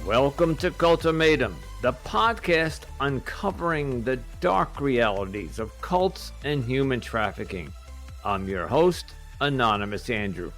Welcome to Cultimatum, the podcast uncovering the dark realities of cults and human trafficking. I'm your host, Anonymous Andrew,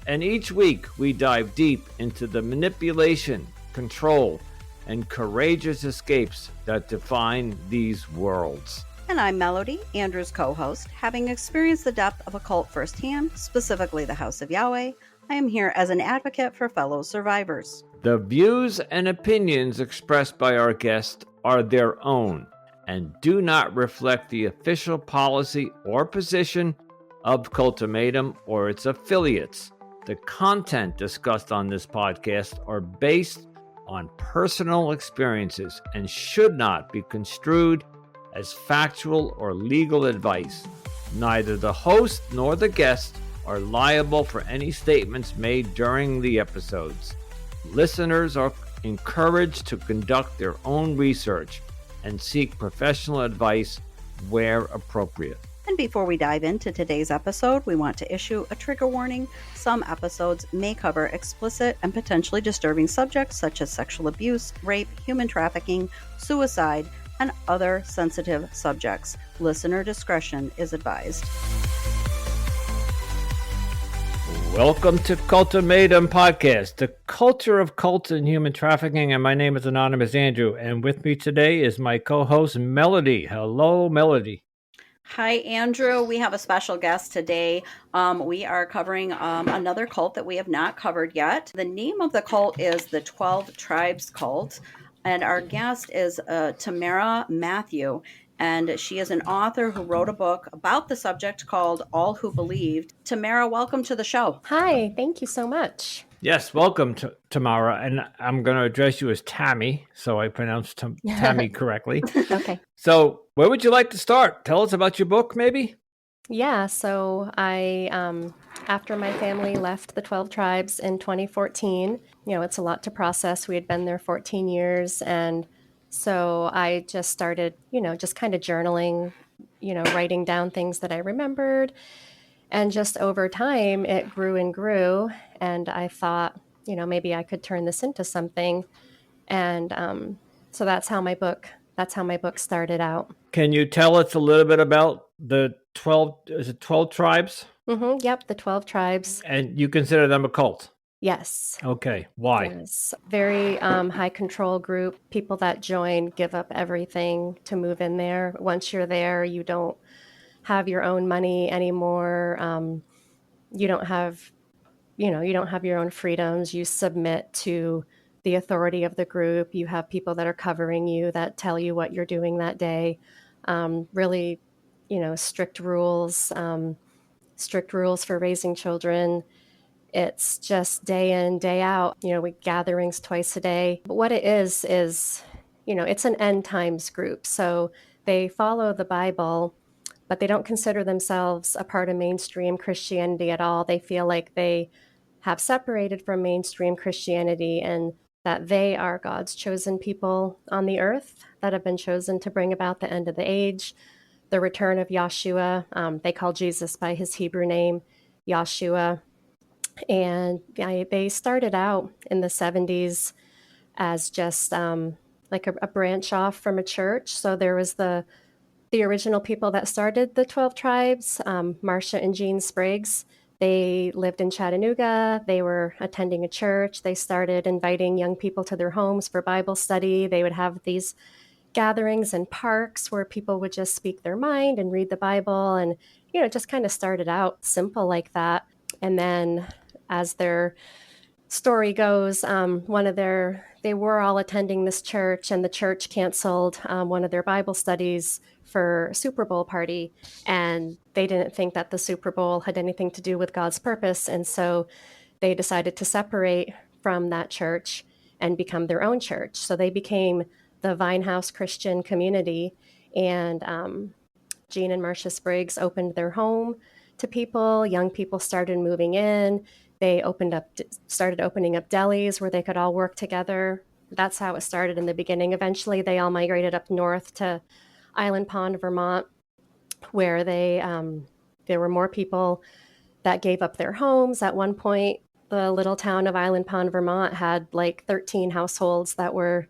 and each week we dive deep into the manipulation, control, and courageous escapes that define these worlds. And I'm Melody, Andrew's co-host. Having experienced the depth of a cult firsthand, specifically the House of Yahweh, I am here as an advocate for fellow survivors. The views and opinions expressed by our guests are their own and do not reflect the official policy or position of Cultimatum or its affiliates. The content discussed on this podcast are based on personal experiences and should not be construed as factual or legal advice. Neither the host nor the guest are liable for any statements made during the episodes. Listeners are encouraged to conduct their own research and seek professional advice where appropriate. And before we dive into today's episode, we want to issue a trigger warning. Some episodes may cover explicit and potentially disturbing subjects such as sexual abuse, rape, human trafficking, suicide, and other sensitive subjects. Listener discretion is advised. Welcome to Cultimatum Podcast, the culture of cults and human trafficking, and my name is Anonymous Andrew, and with me today is my co-host Melody. Hello, Melody. Hi, Andrew. We have a special guest today. We are covering another cult that we have not covered yet. The name of the cult is the 12 Tribes Cult, and our guest is Tamara Mathieu. And she is an author who wrote a book about the subject called All Who Believed. Tamara, welcome to the show. Hi, thank you so much. Yes, welcome to Tamara. And I'm going to address you as Tammy, so I pronounced Tammy correctly. Okay. So where would you like to start? Tell us about your book, maybe? Yeah, so I, after my family left the 12 tribes in 2014, it's a lot to process. We had been there 14 years, and so I just started, just kind of journaling, writing down things that I remembered. And just over time, it grew and grew. And I thought, maybe I could turn this into something. And so that's how my book started out. Can you tell us a little bit about the 12 tribes? Mm-hmm, yep, the 12 tribes. And you consider them a cult? Yes. Okay. Why? Yes. Very high control group. People that join give up everything to move in there. Once you're there, you don't have your own money anymore. You don't have your own freedoms. You submit to the authority of the group. You have people that are covering you that tell you what you're doing that day. Really, strict rules for raising children. It's just day in, day out, we gatherings twice a day. But what it is, it's an end times group. So they follow the Bible, but they don't consider themselves a part of mainstream Christianity at all. They feel like they have separated from mainstream Christianity and that they are God's chosen people on the earth that have been chosen to bring about the end of the age, the return of Yahshua. They call Jesus by his Hebrew name, Yahshua. And they started out in the 70s as just like a branch off from a church. So there was the original people that started the 12 tribes, Marcia and Jean Spriggs. They lived in Chattanooga. They were attending a church. They started inviting young people to their homes for Bible study. They would have these gatherings in parks where people would just speak their mind and read the Bible. And, just kind of started out simple like that. And then as their story goes, they were all attending this church, and the church canceled one of their Bible studies for Super Bowl party. And they didn't think that the Super Bowl had anything to do with God's purpose. And so they decided to separate from that church and become their own church. So they became the Vinehouse Christian Community. And Jean and Marcia Spriggs opened their home to people. Young people started moving in. They started opening up delis where they could all work together. That's how it started in the beginning. Eventually, they all migrated up north to Island Pond, Vermont, where there were more people that gave up their homes. At one point, the little town of Island Pond, Vermont had like 13 households that were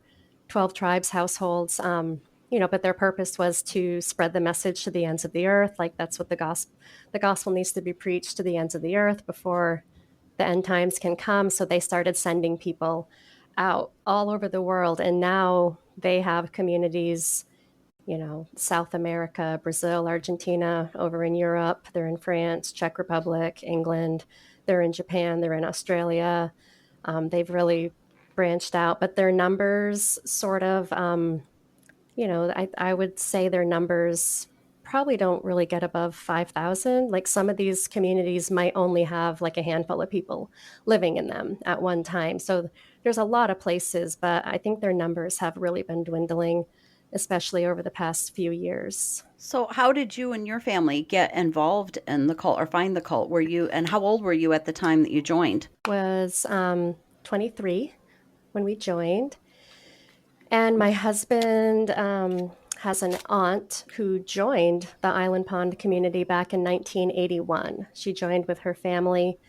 12 tribes households. But their purpose was to spread the message to the ends of the earth. Like that's what the gospel needs to be preached to the ends of the earth before the end times can come. So they started sending people out all over the world. And now they have communities, South America, Brazil, Argentina, over in Europe. They're in France, Czech Republic, England. They're in Japan. They're in Australia. They've really branched out, but their numbers sort of, I would say their numbers probably don't really get above 5,000. Like some of these communities might only have like a handful of people living in them at one time. So there's a lot of places, but I think their numbers have really been dwindling, especially over the past few years. So, how did you and your family get involved in the cult or find the cult? And how old were you at the time that you joined? Was 23 when we joined. And my husband has an aunt who joined the Island Pond community back in 1981. She joined with her family.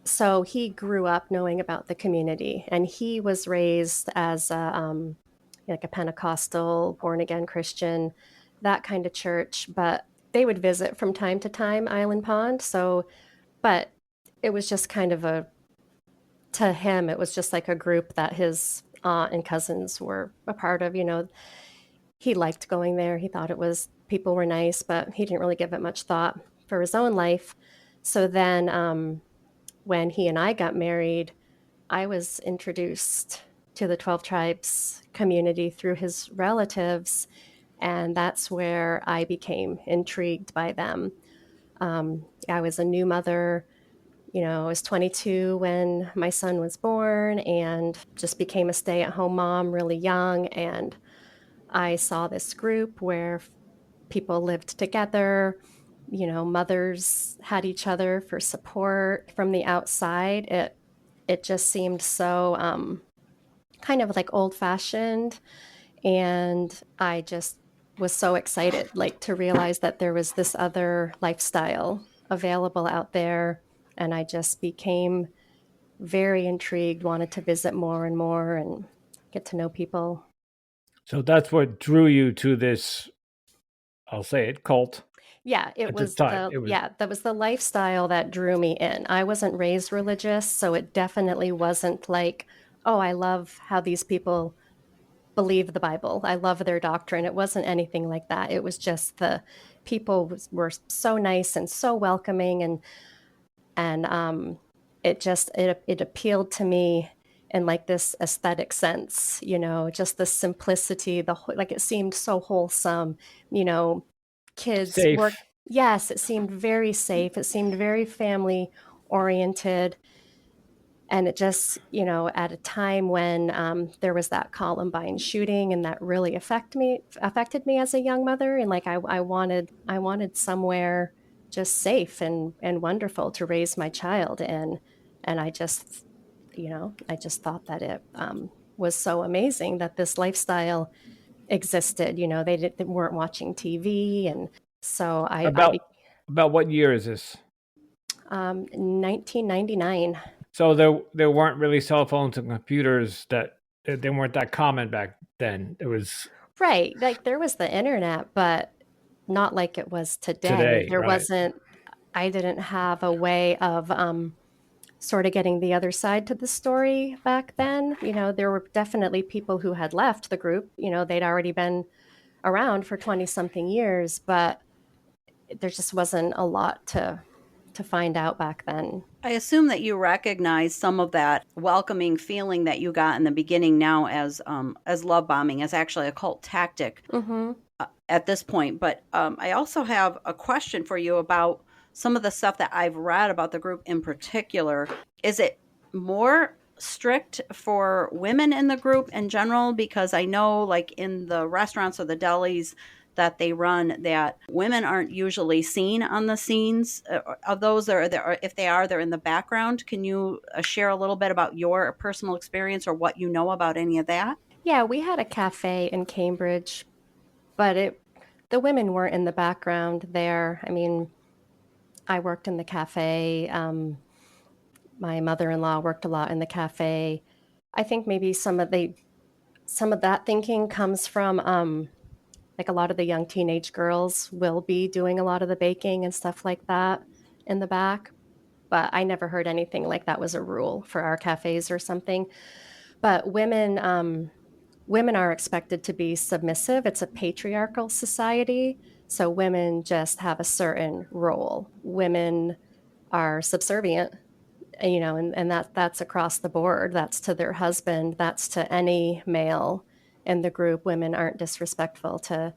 So he grew up knowing about the community, and he was raised as like a Pentecostal, born again Christian, that kind of church. But they would visit from time to time Island Pond. But it was just kind of to him, it was just like a group that his aunt and cousins were a part of. He liked going there. He thought people were nice, but he didn't really give it much thought for his own life. So then when he and I got married, I was introduced to the 12 Tribes community through his relatives, and that's where I became intrigued by them. I was a new mother. I was 22 when my son was born and just became a stay-at-home mom really young. And I saw this group where people lived together, mothers had each other for support from the outside. It just seemed so kind of like old-fashioned. And I just was so excited, like to realize that there was this other lifestyle available out there. And I just became very intrigued, wanted to visit more and more and get to know people. So that's what drew you to this, I'll say it, cult. Yeah, At the time, that was the lifestyle that drew me in. I wasn't raised religious, so it definitely wasn't like, oh, I love how these people believe the Bible. I love their doctrine. It wasn't anything like that. It was just the people were so nice and so welcoming, and it appealed to me in like this aesthetic sense, just the simplicity, like it seemed so wholesome, kids safe. work. Yes, it seemed very safe. It seemed very family oriented. And it just, at a time when there was that Columbine shooting, and that really affected me as a young mother. And like I wanted somewhere just safe and wonderful to raise my child in. And I just thought that it was so amazing that this lifestyle existed. They weren't watching TV, and so About what year is this? 1999. So there weren't really cell phones and computers that they weren't that common back then. It was Right. Like there was the internet, but not like it was today. today, There right? I didn't have a way of sort of getting the other side to the story back then. There were definitely people who had left the group. They'd already been around for 20 something years, but there just wasn't a lot to find out back then. I assume that you recognize some of that welcoming feeling that you got in the beginning now as love bombing, as actually a cult tactic at this point. But I also have a question for you about some of the stuff that I've read about the group in particular. Is it more strict for women in the group in general? Because I know like in the restaurants or the delis that they run, that women aren't usually seen on the scenes of those, or if they are, they're in the background. Can you share a little bit about your personal experience or what you know about any of that? Yeah, we had a cafe in Cambridge, but the women weren't in the background there. I mean, I worked in the cafe. My mother-in-law worked a lot in the cafe. I think maybe some of that thinking comes from like a lot of the young teenage girls will be doing a lot of the baking and stuff like that in the back. But I never heard anything like that was a rule for our cafes or something. But women are expected to be submissive. It's a patriarchal society. So women just have a certain role. Women are subservient, and that's across the board. That's to their husband, that's to any male in the group. Women aren't disrespectful to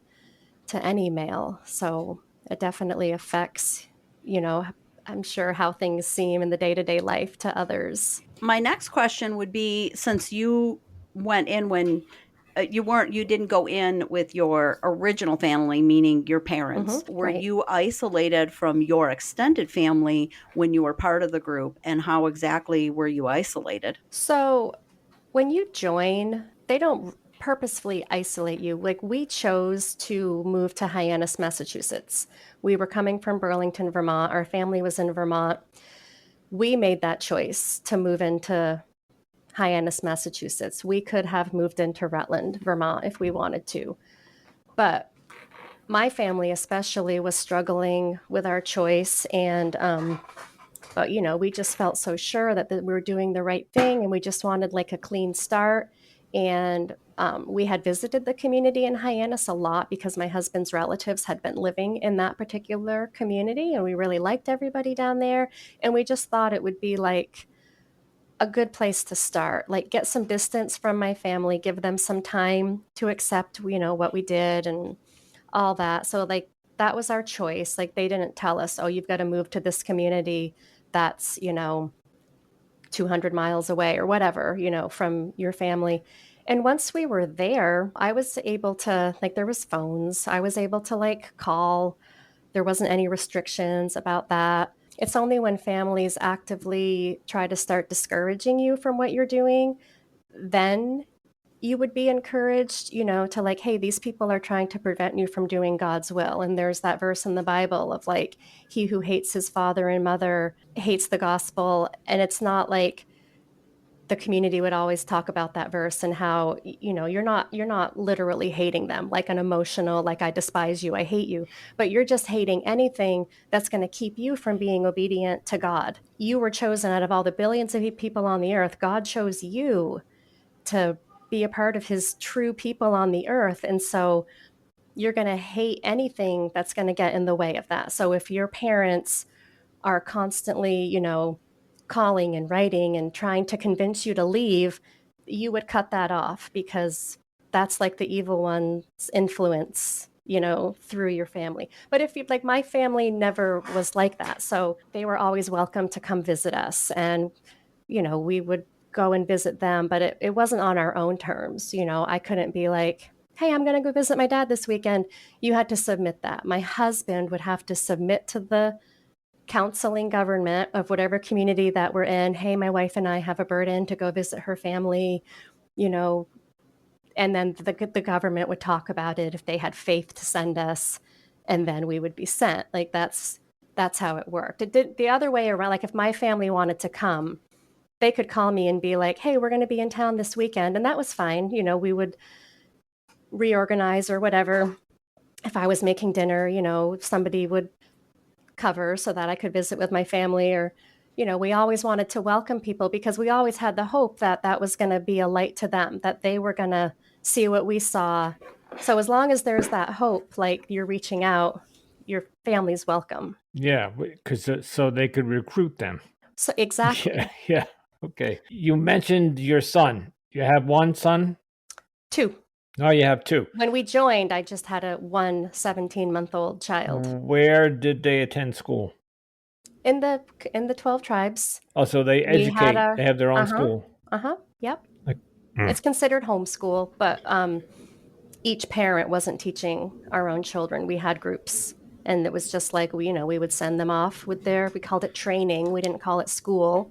any male. So it definitely affects, I'm sure how things seem in the day-to-day life to others. My next question would be, since you went in when you didn't go in with your original family, meaning your parents. Were right. you isolated from your extended family when you were part of the group, and how exactly were you isolated? So when you join, they don't purposefully isolate you. Like, we chose to move to Hyannis, Massachusetts. We were coming from Burlington, Vermont. Our family was in Vermont. We made that choice to move into Hyannis, Massachusetts. We could have moved into Rutland, Vermont if we wanted to. But my family especially was struggling with our choice, and but we just felt so sure that we were doing the right thing, and we just wanted like a clean start. And we had visited the community in Hyannis a lot because my husband's relatives had been living in that particular community, and we really liked everybody down there. And we just thought it would be like a good place to start, like get some distance from my family, give them some time to accept, what we did and all that. So like that was our choice. Like, they didn't tell us, oh, you've got to move to this community that's, 200 miles away or whatever, from your family. And once we were there, I was able to, like, there was phones. I was able to like call. There wasn't any restrictions about that. It's only when families actively try to start discouraging you from what you're doing, then you would be encouraged, to like, hey, these people are trying to prevent you from doing God's will. And there's that verse in the Bible of like, he who hates his father and mother hates the gospel. And it's not like the community would always talk about that verse and how, you're not literally hating them, like an emotional, like, I despise you, I hate you, but you're just hating anything that's going to keep you from being obedient to God. You were chosen out of all the billions of people on the earth. God chose you to be a part of his true people on the earth. And so you're going to hate anything that's going to get in the way of that. So if your parents are constantly, calling and writing and trying to convince you to leave, you would cut that off, because that's like the evil one's influence, through your family. But if you, like, my family never was like that. So they were always welcome to come visit us. And, we would go and visit them, but it wasn't on our own terms. I couldn't be like, hey, I'm going to go visit my dad this weekend. You had to submit that. My husband would have to submit to the counseling government of whatever community that we're in. Hey, my wife and I have a burden to go visit her family, and then the government would talk about it if they had faith to send us, and then we would be sent. Like, that's how it worked. It did the other way around. Like, if my family wanted to come, they could call me and be like, hey, we're going to be in town this weekend. And that was fine. We would reorganize or whatever. If I was making dinner, somebody would cover so that I could visit with my family. Or, we always wanted to welcome people because we always had the hope that that was going to be a light to them, that they were going to see what we saw. So as long as there's that hope, like, you're reaching out, your family's welcome. Yeah, because so they could recruit them. So exactly. Yeah. Okay. You mentioned your son. You have one son? 2. Oh, you have 2. When we joined, I just had one 17-month-old child. Where did they attend school? In the 12 tribes. Oh, so they educate. They have their own school. Yep. It's considered homeschool, but each parent wasn't teaching our own children. We had groups, and it was just like, we would send them off with we called it training. We didn't call it school.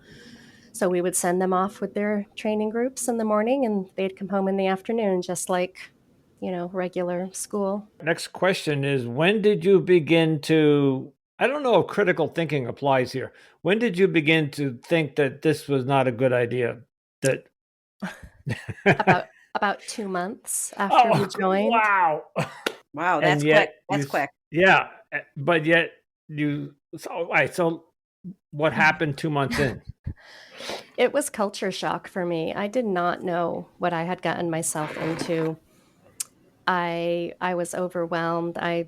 So we would send them off with their training groups in the morning, and they'd come home in the afternoon, just like, regular school. Next question is, when did you begin to I don't know if critical thinking applies here. When did you begin to think that this was not a good idea? That About 2 months after we joined. wow. Wow, And that's quick. yet That's quick. yeah, but yet so what happened 2 months in? It was culture shock for me. I did not know what I had gotten myself into. I was overwhelmed. I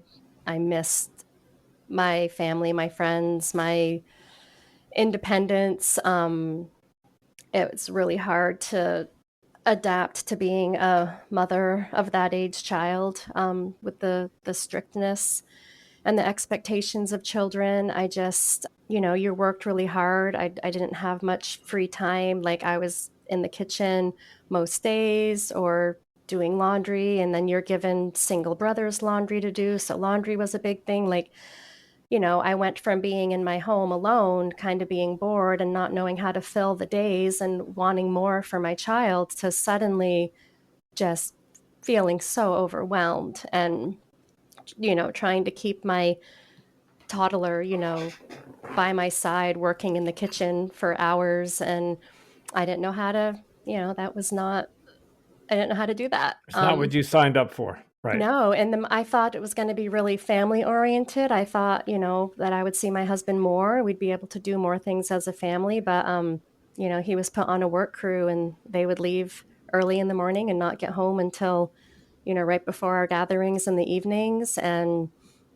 missed my family, my friends, my independence. It was really hard to adapt to being a mother of that age child, with the strictness and the expectations of children. I just, you worked really hard. I didn't have much free time. Like I was in the kitchen most days or doing laundry, and then you're given single brothers laundry to do. So laundry was a big thing. Like, I went from being in my home alone, kind of being bored and not knowing how to fill the days and wanting more for my child, to suddenly just feeling so overwhelmed and, trying to keep my toddler, by my side working in the kitchen for hours. And I didn't know how to, that was not, I didn't know how to do that. It's not what you signed up for, right? No, and then I thought it was going to be really family oriented. I thought, that I would see my husband more. We'd be able to do more things as a family, but he was put on a work crew and they would leave early in the morning and not get home until, right before our gatherings in the evenings. And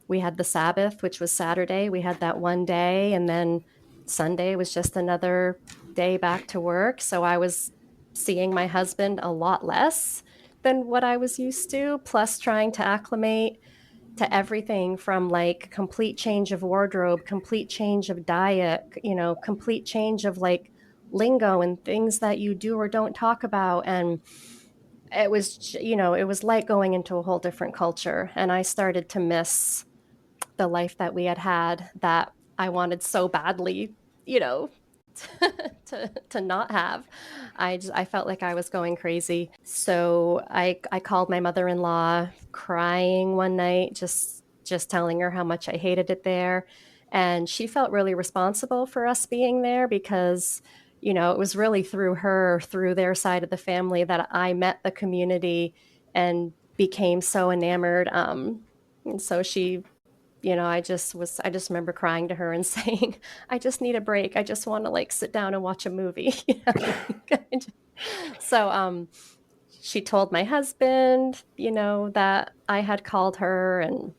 we had the Sabbath, which was Saturday. We had that one day, and then Sunday was just another day back to work. So I was seeing my husband a lot less than what I was used to, plus trying to acclimate to everything from like complete change of wardrobe, complete change of diet, complete change of like lingo and things that you do or don't talk about. And it was, it was like going into a whole different culture. And I started to miss the life that we had that I wanted so badly, to not have. I felt like I was going crazy. So I called my mother-in-law crying one night, just telling her how much I hated it there. And she felt really responsible for us being there because, it was really through her, through their side of the family, that I met the community and became so enamored. And so she, I just remember crying to her and saying, I just need a break. I just want to like sit down and watch a movie. So she told my husband, that I had called her. And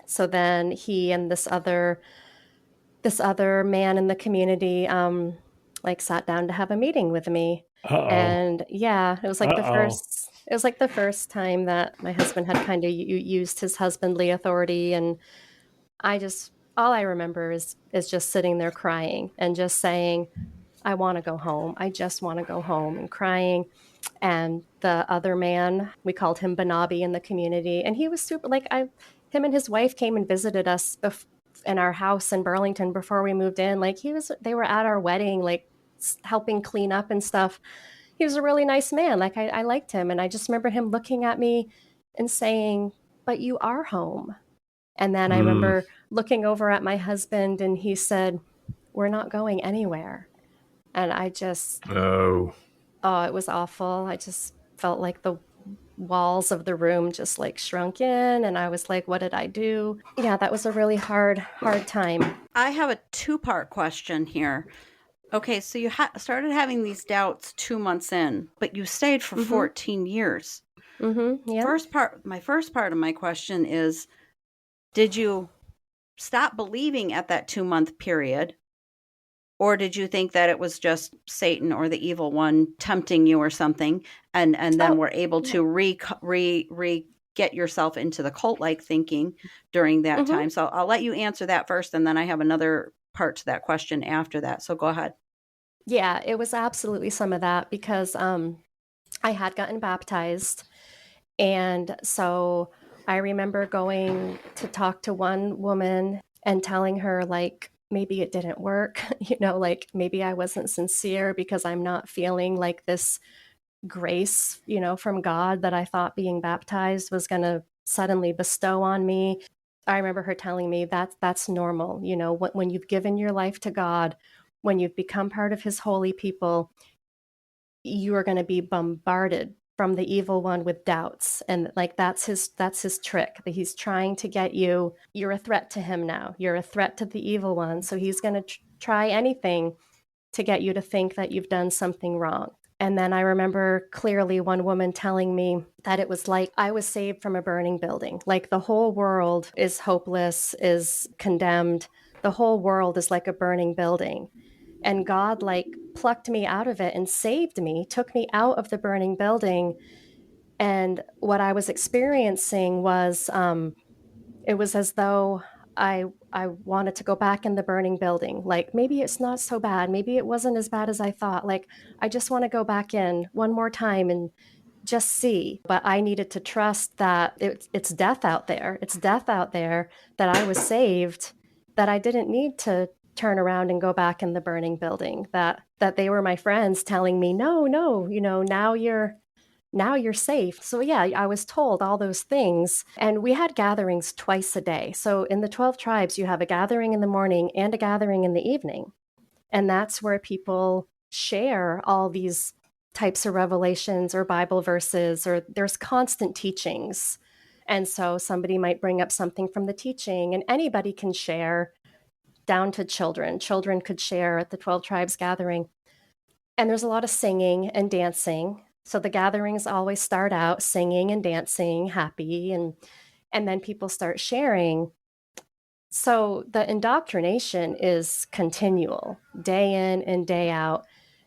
so then he and this other man in the community, like sat down to have a meeting with me. Uh-oh. And yeah, it was like Uh-oh. the first time that my husband had kind of used his husbandly authority. And all I remember is just sitting there crying and just saying, I want to go home. I just want to go home, and crying. And the other man, we called him Banabi in the community, and he was super like him and his wife came and visited us in our house in Burlington before we moved in. Like they were at our wedding, like helping clean up and stuff. He was a really nice man. Like I liked him. And I just remember him looking at me and saying, but you are home. And then I remember looking over at my husband, and he said, we're not going anywhere. And I just, Oh. it was awful. I just felt like the walls of the room just like shrunk in. And I was like, what did I do? Yeah, that was a really hard time. I have a two-part question here. Okay, so you started having these doubts 2 months in, but you stayed for 14 years. Yeah. My first part of my question is, did you stop believing at that 2-month period? Or did you think that it was just Satan or the evil one tempting you or something, and then were able to get yourself into the cult-like thinking during that time? So I'll let you answer that first, and then I have another part to that question after that. So go ahead. Yeah, it was absolutely some of that because I had gotten baptized. And so I remember going to talk to one woman and telling her, like, maybe it didn't work, like maybe I wasn't sincere because I'm not feeling like this grace, from God that I thought being baptized was going to suddenly bestow on me. I remember her telling me that's normal. You know, when you've given your life to God, when you've become part of his holy people, you are going to be bombarded from the evil one with doubts. And like that's his trick. That he's trying to get you, you're a threat to him now. You're a threat to the evil one. So he's going to try anything to get you to think that you've done something wrong. And then I remember clearly one woman telling me that it was like I was saved from a burning building. Like the whole world is hopeless, is condemned. The whole world is like a burning building. And God like plucked me out of it and saved me, took me out of the burning building. And what I was experiencing was it was as though I wanted to go back in the burning building. Like maybe it's not so bad. Maybe it wasn't as bad as I thought. Like I just want to go back in one more time and just see. But I needed to trust that it's death out there. It's death out there, that I was saved, that I didn't need to turn around and go back in the burning building, that they were my friends telling me, no, now you're safe. So yeah, I was told all those things. And we had gatherings twice a day. So in the 12 tribes, you have a gathering in the morning and a gathering in the evening. And that's where people share all these types of revelations or Bible verses, or there's constant teachings. And so somebody might bring up something from the teaching, and anybody can share, down to children. Children could share at the 12 tribes gathering. And there's a lot of singing and dancing. So the gatherings always start out singing and dancing, happy, and then people start sharing. So the indoctrination is continual, day in and day out.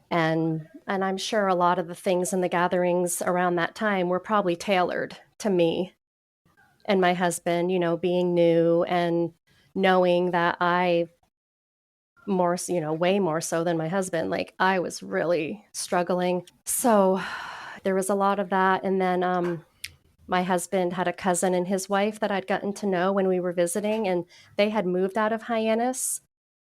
And I'm sure a lot of the things in the gatherings around that time were probably tailored to me and my husband, being new and knowing that way more so than my husband, like I was really struggling. So there was a lot of that. And then my husband had a cousin and his wife that I'd gotten to know when we were visiting, and they had moved out of Hyannis.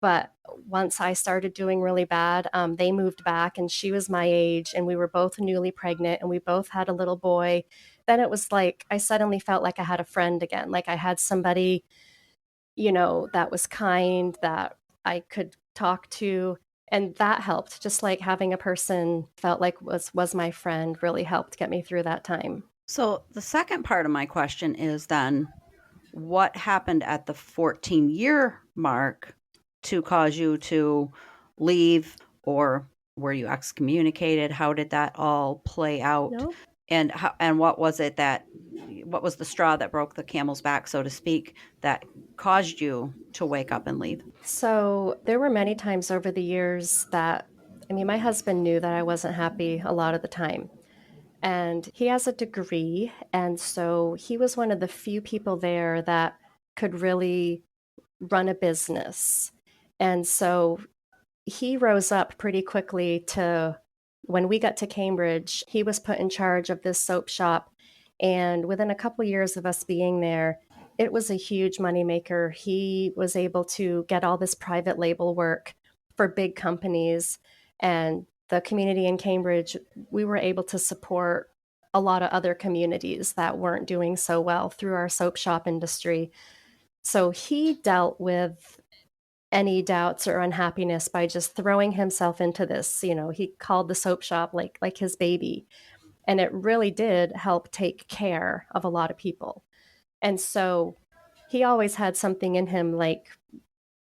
But once I started doing really bad, they moved back, and she was my age, and we were both newly pregnant, and we both had a little boy. Then it was like I suddenly felt like I had a friend again, like I had somebody, that was kind, that I could talk to. And that helped. Just like having a person felt like was my friend really helped get me through that time. So the second part of my question is then, what happened at the 14-year mark to cause you to leave, or were you excommunicated? How did that all play out? No? And what was the straw that broke the camel's back, so to speak, that caused you to wake up and leave? So there were many times over the years my husband knew that I wasn't happy a lot of the time. And he has a degree. And so he was one of the few people there that could really run a business. And so he rose up pretty quickly to, when we got to Cambridge, he was put in charge of this soap shop. And within a couple years of us being there, it was a huge moneymaker. He was able to get all this private label work for big companies. And the community in Cambridge, we were able to support a lot of other communities that weren't doing so well through our soap shop industry. So he dealt with any doubts or unhappiness by just throwing himself into this. He called the soap shop like his baby. And it really did help take care of a lot of people. And so he always had something in him, like,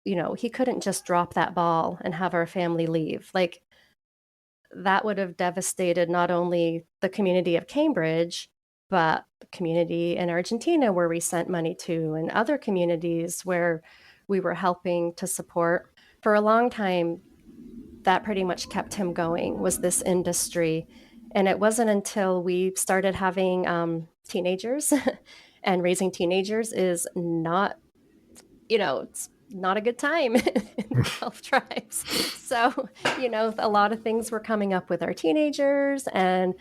he couldn't just drop that ball and have our family leave. Like, that would have devastated not only the community of Cambridge, but the community in Argentina where we sent money to, and other communities where we were helping to support. For a long time, that pretty much kept him going, was this industry. And it wasn't until we started having teenagers, and raising teenagers is not, it's not a good time in 12 tribes. So, a lot of things were coming up with our teenagers, and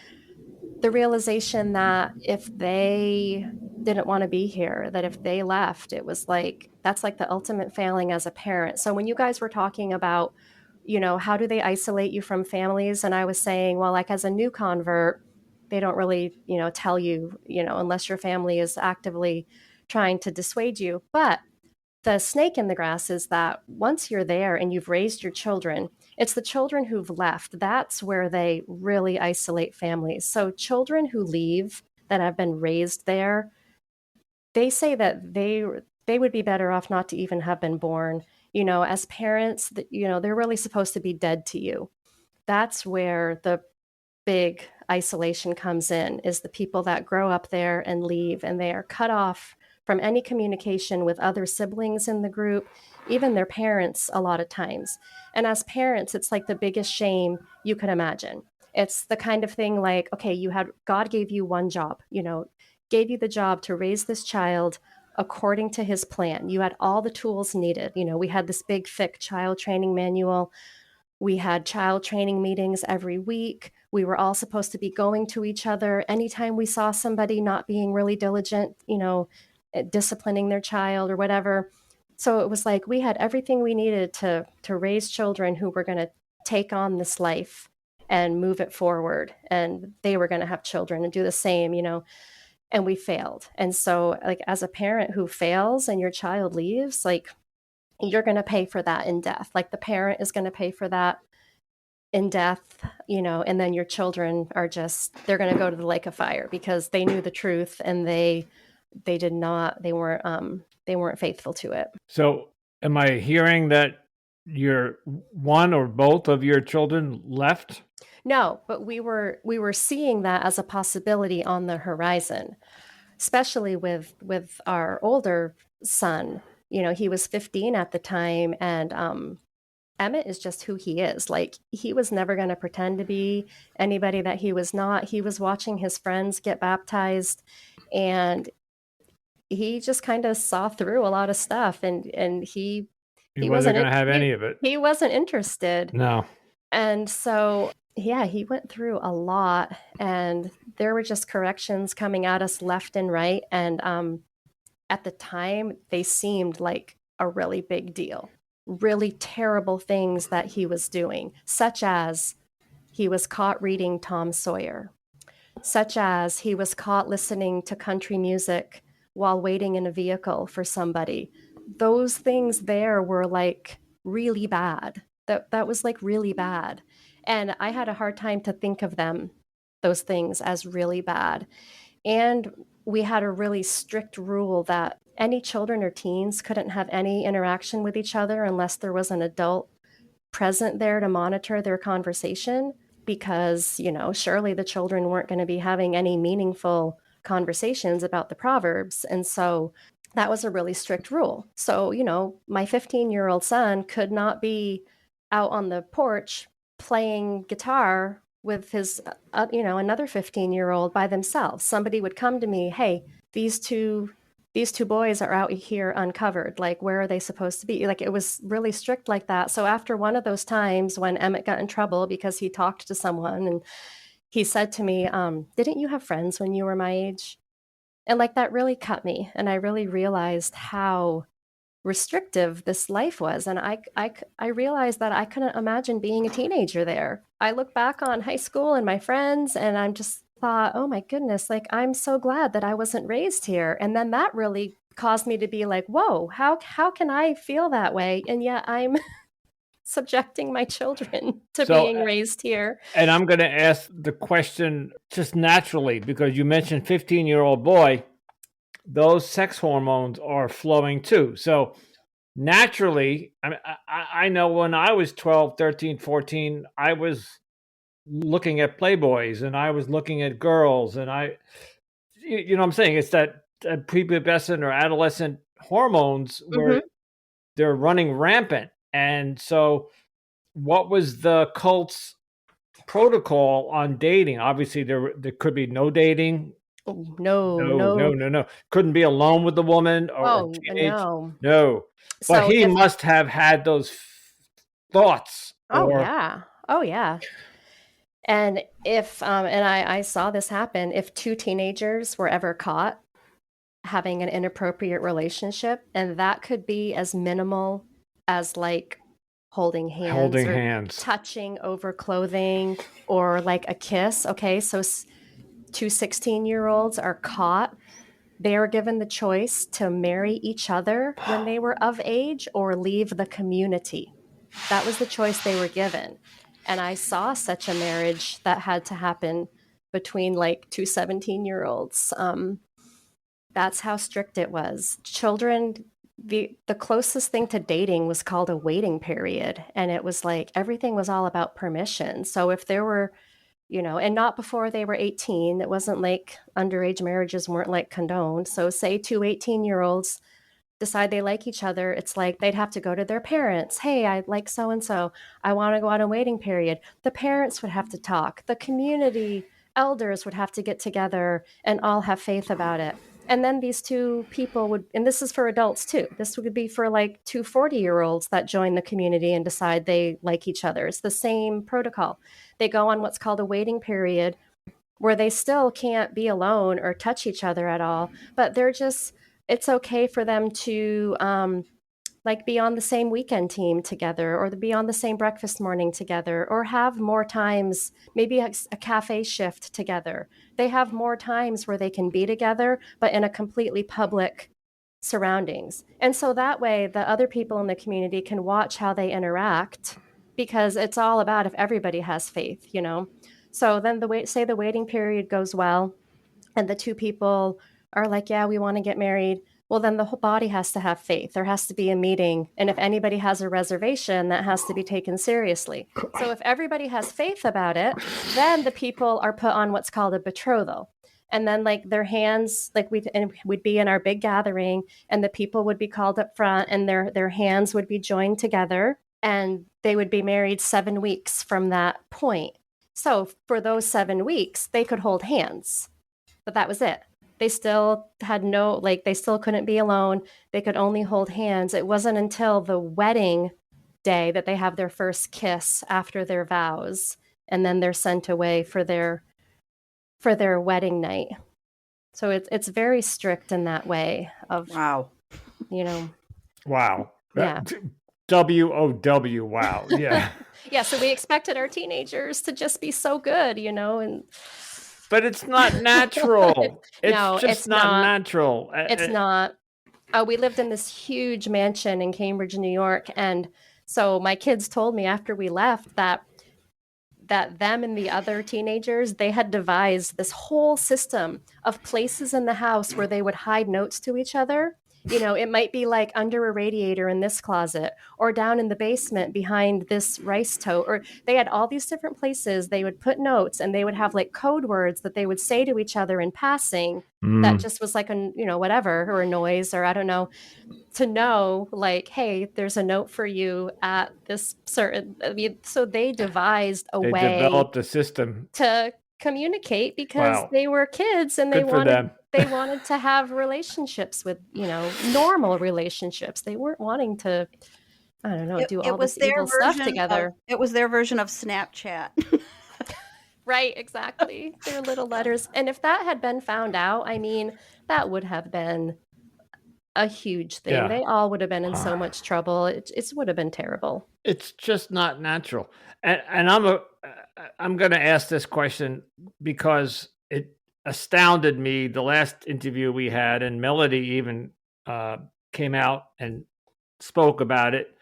the realization that if they didn't want to be here, that if they left, it was like, that's like the ultimate failing as a parent. So when you guys were talking about, how do they isolate you from families? And I was saying, well, like as a new convert, they don't really, tell you, unless your family is actively trying to dissuade you. But the snake in the grass is that once you're there and you've raised your children, it's the children who've left. That's where they really isolate families. So children who leave that have been raised there, they say that they would be better off not to even have been born. As parents, they're really supposed to be dead to you. That's where the big isolation comes in, is the people that grow up there and leave, and they are cut off from any communication with other siblings in the group, even their parents a lot of times. And as parents, it's like the biggest shame you could imagine. It's the kind of thing like, okay, God gave you one job, gave you the job to raise this child according to his plan. You had all the tools needed. We had this big, thick child training manual. We had child training meetings every week. We were all supposed to be going to each other. Anytime we saw somebody not being really diligent, disciplining their child or whatever. So it was like we had everything we needed to raise children who were going to take on this life and move it forward. And they were going to have children and do the same, and we failed. And so, like, as a parent who fails and your child leaves, like, you're going to pay for that in death. Like, the parent is going to pay for that in death, and then your children they're going to go to the lake of fire because they knew the truth and they weren't faithful to it. So am I hearing that your one or both of your children left? No, but we were seeing that as a possibility on the horizon, especially with our older son. He was 15 at the time, and Emmett is just who he is. Like, he was never going to pretend to be anybody that he was not. He was watching his friends get baptized, and he just kind of saw through a lot of stuff, and he wasn't going to have any of it. He wasn't interested. No. And so, yeah, he went through a lot, and there were just corrections coming at us left and right. And at the time, they seemed like a really big deal, really terrible things that he was doing, such as he was caught reading Tom Sawyer, such as he was caught listening to country music while waiting in a vehicle for somebody. Those things there were like really bad. That was like really bad. And I had a hard time to think of those things as really bad. And we had a really strict rule that any children or teens couldn't have any interaction with each other unless there was an adult present there to monitor their conversation, because, surely the children weren't going to be having any meaningful conversations about the Proverbs. And so that was a really strict rule. So, my 15-year-old son could not be out on the porch playing guitar with his, another 15-year-old by themselves. Somebody would come to me, hey, these two boys are out here uncovered. Like, where are they supposed to be? Like, it was really strict like that. So after one of those times when Emmett got in trouble because he talked to someone, and he said to me, didn't you have friends when you were my age? And like, that really cut me. And I really realized how restrictive this life was. And I realized that I couldn't imagine being a teenager there. I look back on high school and my friends, and I'm just thought, oh my goodness, like, I'm so glad that I wasn't raised here. And then that really caused me to be like, whoa, how can I feel that way? And yet I'm subjecting my children to being raised here. And I'm going to ask the question just naturally, because you mentioned 15-year-old boy, those sex hormones are flowing too. So naturally, I know when I was 12, 13, 14, I was looking at Playboys and I was looking at girls, and you know what I'm saying? It's that prepubescent or adolescent hormones where they're running rampant. And so what was the cult's protocol on dating? Obviously there could be no dating. Oh, no. Couldn't be alone with the woman or teenage. No. But so he must have had those thoughts. Oh yeah. And if and I saw this happen, if two teenagers were ever caught having an inappropriate relationship, and that could be as minimal as like holding hands, touching over clothing, or like a kiss. Okay, so two 16-year-olds are caught they were given the choice to marry each other when they were of age or leave the community. That was the choice they were given. And I saw such a marriage that had to happen between like two 17-year-olds. That's how strict it was. Children, the closest thing to dating was called a waiting period. And it was like everything was all about permission. So if there were, and not before they were 18, it wasn't like underage marriages weren't like condoned. So say two 18-year-olds decide they like each other, it's like they'd have to go to their parents. Hey, I like so-and-so. I want to go on a waiting period. The parents would have to talk. The community elders would have to get together and all have faith about it. And then these two people would, and this is for adults too, this would be for like two 40-year-olds that join the community and decide they like each other. It's the same protocol. They go on what's called a waiting period where they still can't be alone or touch each other at all, but it's okay for them to like be on the same weekend team together, or to be on the same breakfast morning together, or have more times, maybe a cafe shift together. They have more times where they can be together, but in a completely public surroundings. And so that way the other people in the community can watch how they interact, because it's all about if everybody has faith, So then the waiting period goes well, and the two people are like, yeah, we want to get married. Well, then the whole body has to have faith. There has to be a meeting. And if anybody has a reservation, that has to be taken seriously. So if everybody has faith about it, then the people are put on what's called a betrothal. And then like their hands, like we'd be in our big gathering, and the people would be called up front, and their hands would be joined together, and they would be married 7 weeks from that point. So for those 7 weeks, they could hold hands. But that was it. They still had they still couldn't be alone. They could only hold hands. It wasn't until the wedding day that they have their first kiss after their vows, and then they're sent away for their wedding night. So it's very strict in that way of, Wow. Wow. Yeah. WOW. Wow. Yeah. Yeah. So we expected our teenagers to just be so good, and. But it's not natural. It's not natural. It's not. We lived in this huge mansion in Cambridge, New York. And so my kids told me after we left that them and the other teenagers, they had devised this whole system of places in the house where they would hide notes to each other. It might be like under a radiator in this closet, or down in the basement behind this rice tote, or they had all these different places they would put notes, and they would have like code words that they would say to each other in passing. That just was like whatever, or a noise, or I don't know, to know like, hey, there's a note for you at this certain. So they devised a way. They developed a system to communicate, because they were kids and they wanted to have relationships with, normal relationships. They weren't wanting to, I don't know, do all this evil stuff together. It was their version of Snapchat. Right, exactly. Their little letters. And if that had been found out, that would have been a huge thing. Yeah. They all would have been in so much trouble. It would have been terrible. It's just not natural. And I'm going to ask this question because it astounded me the last interview we had, and Melody even came out and spoke about it.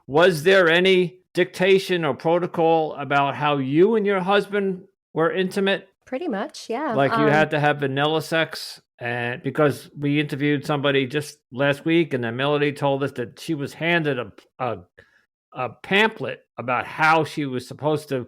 Was there any dictation or protocol about how you and your husband were intimate? Pretty much, yeah. Like you had to have vanilla sex, and because we interviewed somebody just last week, and then Melody told us that she was handed a pamphlet about how she was supposed to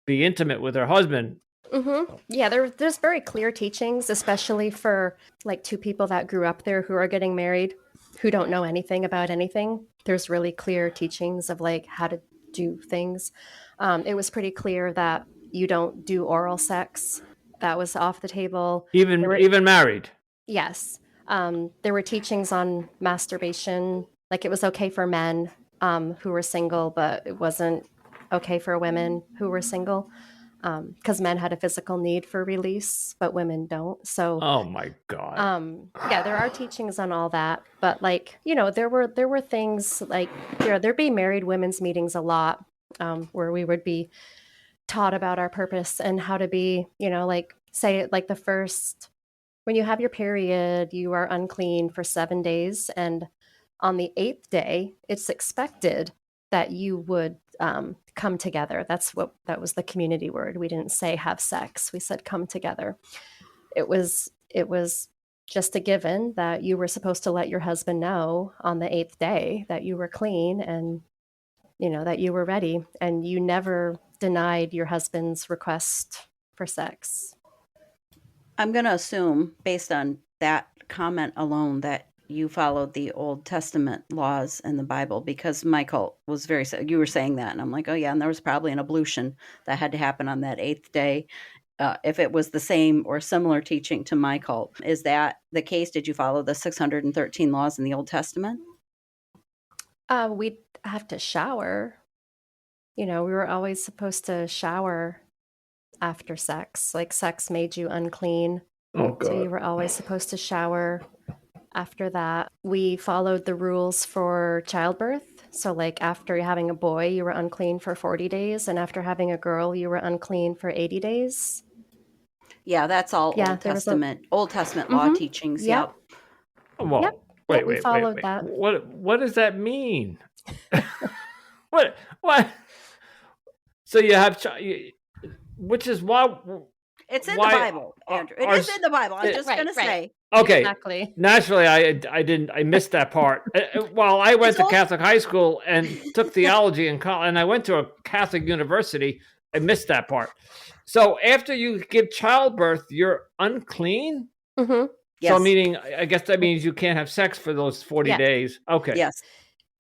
be intimate with her husband. Mm-hmm. Yeah, there's very clear teachings, especially for like two people that grew up there who are getting married, who don't know anything about anything. There's really clear teachings of like how to do things. It was pretty clear that you don't do oral sex. That was off the table. Even married? Yes. There were teachings on masturbation. Like it was okay for men who were single, but it wasn't okay for women who were single, because men had a physical need for release, but women don't. So, oh my God. Yeah, there are teachings on all that, but like, there were things like, there'd be married women's meetings a lot, where we would be taught about our purpose and how to be, like say like the first when you have your period, you are unclean for 7 days. And on the 8th day, it's expected that you would come together. That was the community word. We didn't say have sex. We said come together. It was just a given that you were supposed to let your husband know on the 8th day that you were clean and, that you were ready. And you never denied your husband's request for sex. I'm going to assume, based on that comment alone, that you followed the Old Testament laws in the Bible, because my cult was you were saying that, and I'm like, oh yeah, and there was probably an ablution that had to happen on that 8th day. If it was the same or similar teaching to my cult. Is that the case? Did you follow the 613 laws in the Old Testament? We'd have to shower. We were always supposed to shower after sex. Like, sex made you unclean. Oh, God. So you were always supposed to shower after that. We followed the rules for childbirth. So like after having a boy, you were unclean for 40 days. And after having a girl, you were unclean for 80 days. Yeah, that's all Old Testament law teachings. Yep. Well, yep. Wait. We followed that. What does that mean? What? So you have, which is why it's in the Bible, Andrew. It is in the Bible. I'm just going to say. Okay. Exactly. Naturally, I missed that part. Well, I went to Catholic high school and took theology in college, and I went to a Catholic university. I missed that part. So after you give childbirth, you're unclean? Mm-hmm. Yes. So meaning, I guess that means you can't have sex for those 40 days. Okay. Yes.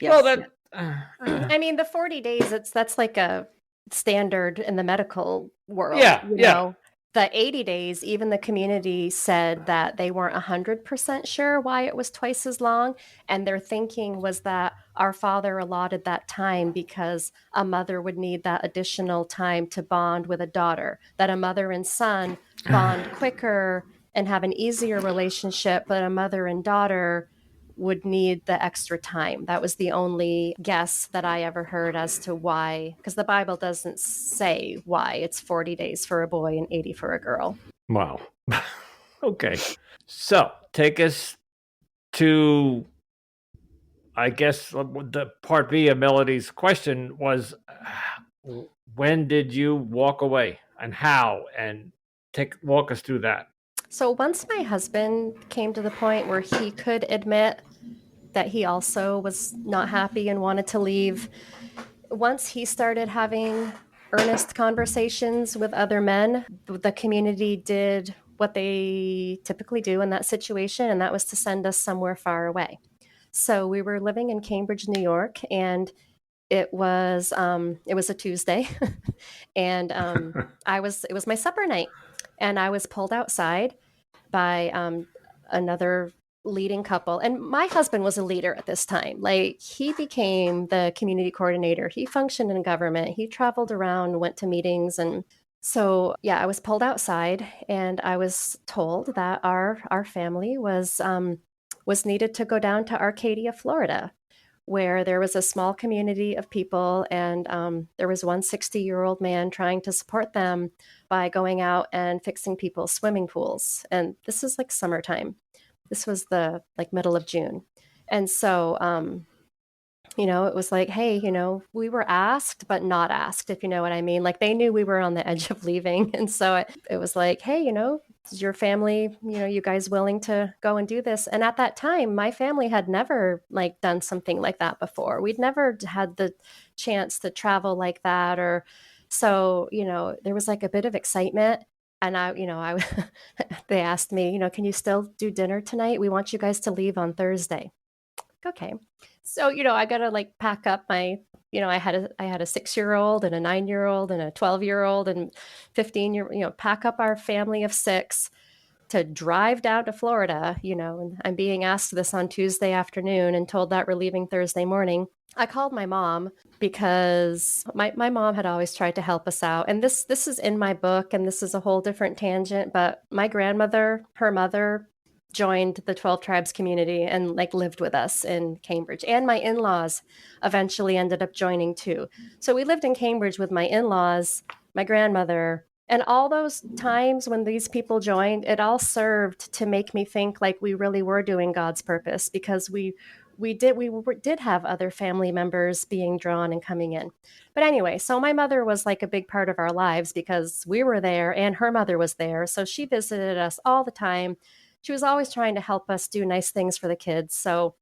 Well, that. I mean, the 40 days, that's like a standard in the medical world. Yeah. Know? The 80 days, even the community said that they weren't 100% sure why it was twice as long. And their thinking was that our Father allotted that time because a mother would need that additional time to bond with a daughter, that a mother and son bond quicker and have an easier relationship, but a mother and daughter would need the extra time. That was the only guess that I ever heard as to why, because the Bible doesn't say why it's 40 days for a boy and 80 for a girl. Wow. Okay. So take us to, I guess, the part B of Melody's question was, when did you walk away and how? And walk us through that. So once my husband came to the point where he could admit that he also was not happy and wanted to leave, once he started having earnest conversations with other men, the community did what they typically do in that situation, and that was to send us somewhere far away. So we were living in Cambridge, New York, and it was a Tuesday, and it was my supper night, and I was pulled outside by another leading couple. And my husband was a leader at this time. Like, he became the community coordinator. He functioned in government. He traveled around, went to meetings. And so, I was pulled outside and I was told that our family was needed to go down to Arcadia, Florida, where there was a small community of people, and there was one 60-year-old man trying to support them by going out and fixing people's swimming pools. And this is like summertime. This was the middle of June. And so, it was like, hey, we were asked, but not asked, if you know what I mean. Like, they knew we were on the edge of leaving. And so it was like, hey, is your family, you guys willing to go and do this? And at that time, my family had never done something like that before. We'd never had the chance to travel like that. Or so, there was like a bit of excitement. And they asked me, can you still do dinner tonight? We want you guys to leave on Thursday. Okay. So, I got to pack up my, I had a 6-year-old and a 9-year-old and a 12-year-old and 15-year, pack up our family of 6 to drive down to Florida, and I'm being asked this on Tuesday afternoon and told that we're leaving Thursday morning. I called my mom because my mom had always tried to help us out. And this is in my book, and this is a whole different tangent, but my grandmother, her mother, joined the 12 Tribes community and lived with us in Cambridge. And my in-laws eventually ended up joining too. So we lived in Cambridge with my in-laws, my grandmother, And all those times when these people joined, it all served to make me think like we really were doing God's purpose, because we did have other family members being drawn and coming in. But anyway, so my mother was like a big part of our lives because we were there and her mother was there. So she visited us all the time. She was always trying to help us do nice things for the kids. So,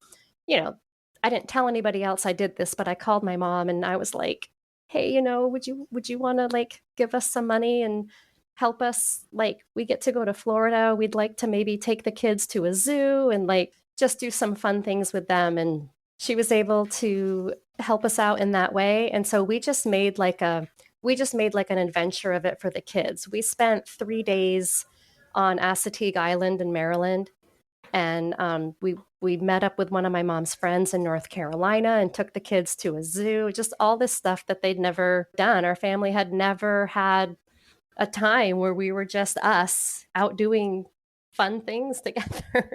you know, I didn't tell anybody else I did this, but I called my mom and I was like, hey, would you want to like give us some money and help us? Like, we get to go to Florida. We'd like to maybe take the kids to a zoo and like just do some fun things with them. And she was able to help us out in that way. And so we just made like an adventure of it for the kids. We spent 3 days on Assateague Island in Maryland. And we met up with one of my mom's friends in North Carolina and took the kids to a zoo, just all this stuff that they'd never done. Our family had never had a time where we were just us out doing fun things together.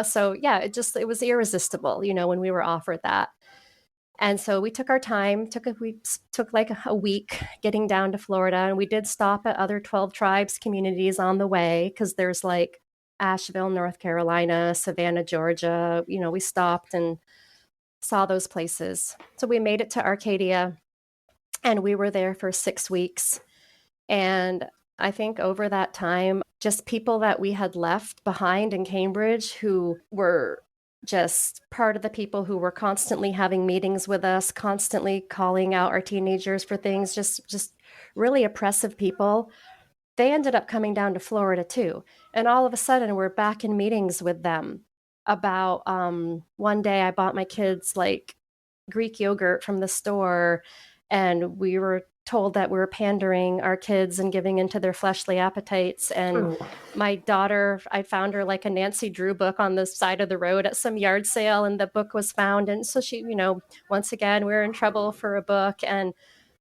So yeah, it was irresistible, when we were offered that. And so we took our time, we took like a week getting down to Florida, and we did stop at other 12 tribes communities on the way, because there's like Asheville, North Carolina, Savannah, Georgia. We stopped and saw those places. So we made it to Arcadia, and we were there for 6 weeks. And I think over that time, just people that we had left behind in Cambridge who were just part of the people who were constantly having meetings with us, constantly calling out our teenagers for things, just really oppressive people. They ended up coming down to Florida too. And all of a sudden we're back in meetings with them about, one day I bought my kids like Greek yogurt from the store, and we were told that we were pandering our kids and giving into their fleshly appetites. And my daughter, I found her like a Nancy Drew book on the side of the road at some yard sale, and the book was found. And so she, once again, we were in trouble for a book. And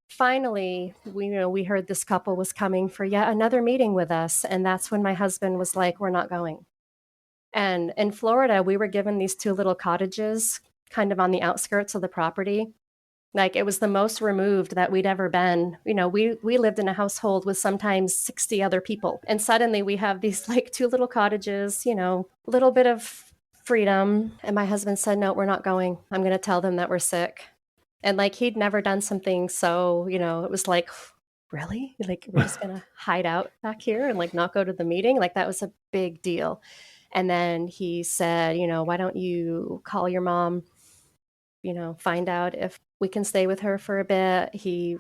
finally, we heard this couple was coming for yet another meeting with us. And that's when my husband was like, we're not going. And in Florida, we were given these 2 little cottages kind of on the outskirts of the property. Like, it was the most removed that we'd ever been. We lived in a household with sometimes 60 other people. And suddenly we have these like 2 little cottages, a little bit of freedom. And my husband said, no, we're not going. I'm going to tell them that we're sick. And like, he'd never done something. So, it was like, really? Like, we're just going to hide out back here and like not go to the meeting? Like, that was a big deal. And then he said, why don't you call your mom, find out if we can stay with her for a bit. He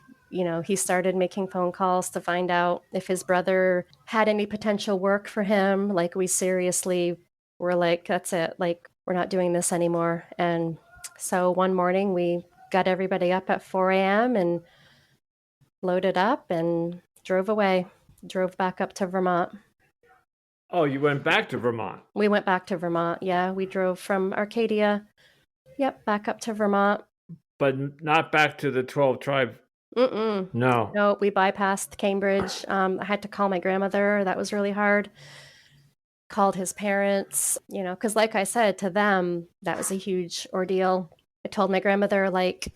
started making phone calls to find out if his brother had any potential work for him. Like, we seriously were like, that's it. Like, we're not doing this anymore. And so one morning we got everybody up at 4 a.m. and loaded up and drove back up to Vermont. Oh, you went back to Vermont? We went back to Vermont. Yeah, we drove from Arcadia. Yep, back up to Vermont. But not back to the 12 tribe? Mm-mm. No, we bypassed Cambridge. I had to call my grandmother. That was really hard. Called his parents, because like I said, to them, that was a huge ordeal. I told my grandmother, like,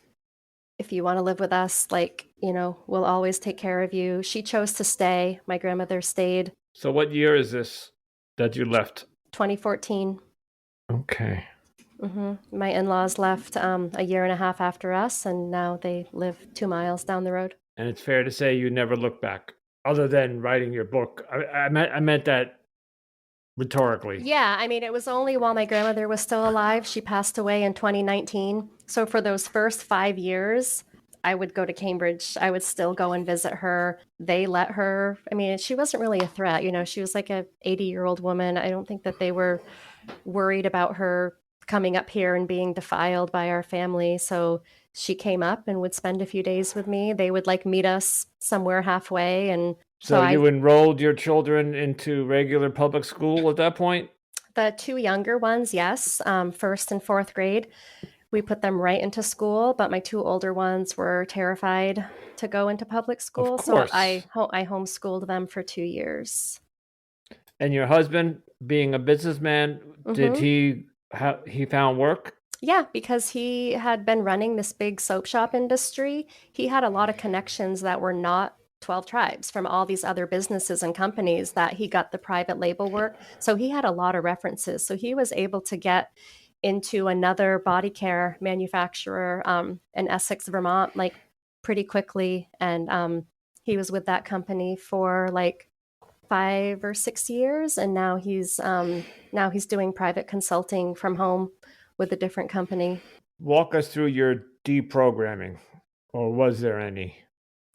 if you want to live with us, like, we'll always take care of you. She chose to stay. My grandmother stayed. So what year is this that you left? 2014. Okay. Mm-hmm. My in-laws left a year and a half after us, and now they live 2 miles down the road. And it's fair to say you never looked back, other than writing your book. I meant that rhetorically. Yeah, I mean, it was only while my grandmother was still alive. She passed away in 2019. So for those first 5 years, I would go to Cambridge. I would still go and visit her. They let her. I mean, she wasn't really a threat. She was like a 80-year-old woman. I don't think that they were worried about her coming up here and being defiled by our family. So she came up and would spend a few days with me. They would like meet us somewhere halfway. And so you enrolled your children into regular public school at that point? The 2 younger ones, yes. 1st and 4th grade. We put them right into school, but my 2 older ones were terrified to go into public school. Of course. So I homeschooled them for 2 years. And your husband, being a businessman, did he found work? Yeah, because he had been running this big soap shop industry. He had a lot of connections that were not 12 tribes from all these other businesses and companies that he got the private label work. So he had a lot of references. So he was able to get into another body care manufacturer in Essex, Vermont, like pretty quickly. And he was with that company for like 5 or 6 years. And now he's doing private consulting from home with a different company. Walk us through your deprogramming, or was there any?